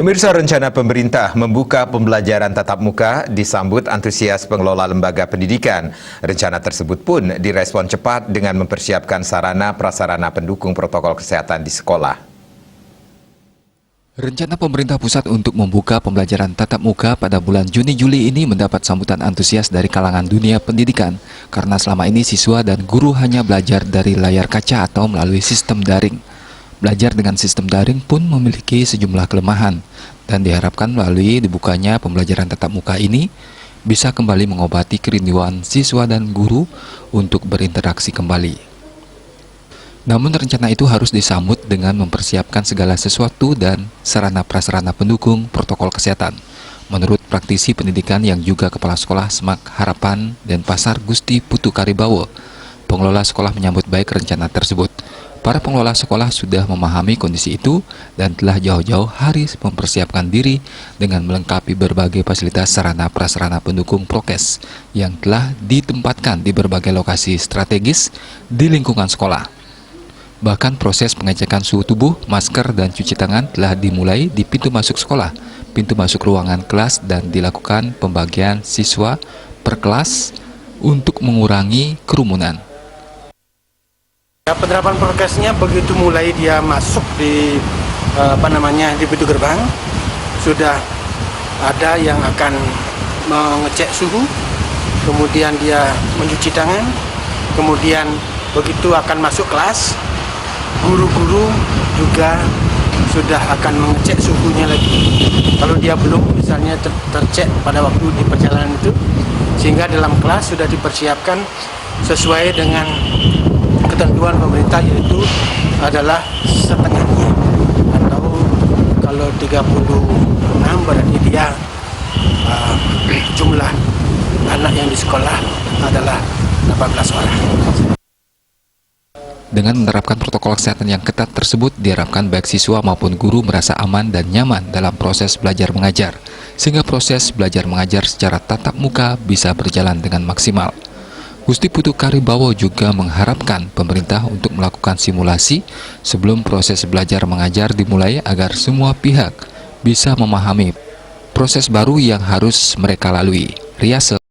Pemirsa, rencana pemerintah membuka pembelajaran tatap muka disambut antusias pengelola lembaga pendidikan. Rencana tersebut pun direspon cepat dengan mempersiapkan sarana prasarana pendukung protokol kesehatan di sekolah. Rencana pemerintah pusat untuk membuka pembelajaran tatap muka pada bulan Juni-Juli ini mendapat sambutan antusias dari kalangan dunia pendidikan karena selama ini siswa dan guru hanya belajar dari layar kaca atau melalui sistem daring. Belajar dengan sistem daring pun memiliki sejumlah kelemahan dan diharapkan melalui dibukanya pembelajaran tatap muka ini bisa kembali mengobati kerinduan siswa dan guru untuk berinteraksi kembali. Namun rencana itu harus disambut dengan mempersiapkan segala sesuatu dan sarana prasarana pendukung protokol kesehatan. Menurut praktisi pendidikan yang juga Kepala Sekolah Semak Harapan Denpasar Gusti Putu Karibawo, pengelola sekolah menyambut baik rencana tersebut. Para pengelola sekolah sudah memahami kondisi itu dan telah jauh-jauh hari mempersiapkan diri dengan melengkapi berbagai fasilitas sarana prasarana pendukung prokes yang telah ditempatkan di berbagai lokasi strategis di lingkungan sekolah. Bahkan proses pengecekan suhu tubuh, masker, dan cuci tangan telah dimulai di pintu masuk sekolah, pintu masuk ruangan kelas, dan dilakukan pembagian siswa per kelas untuk mengurangi kerumunan. Penerapan prokesnya begitu mulai dia masuk di di pintu gerbang, sudah ada yang akan mengecek suhu, kemudian dia mencuci tangan, kemudian begitu akan masuk kelas, guru-guru juga sudah akan mengecek suhunya lagi. Kalau dia belum misalnya tercek pada waktu di perjalanan itu, sehingga dalam kelas sudah dipersiapkan sesuai dengan ketentuan pemerintah, yaitu adalah setengahnya, atau kalau 36 berarti dia jumlah anak yang di sekolah adalah 18 orang. Dengan menerapkan protokol kesehatan yang ketat tersebut, diharapkan baik siswa maupun guru merasa aman dan nyaman dalam proses belajar mengajar, sehingga proses belajar mengajar secara tatap muka bisa berjalan dengan maksimal. Gusti Putu Karibawo juga mengharapkan pemerintah untuk melakukan simulasi sebelum proses belajar mengajar dimulai agar semua pihak bisa memahami proses baru yang harus mereka lalui. Riase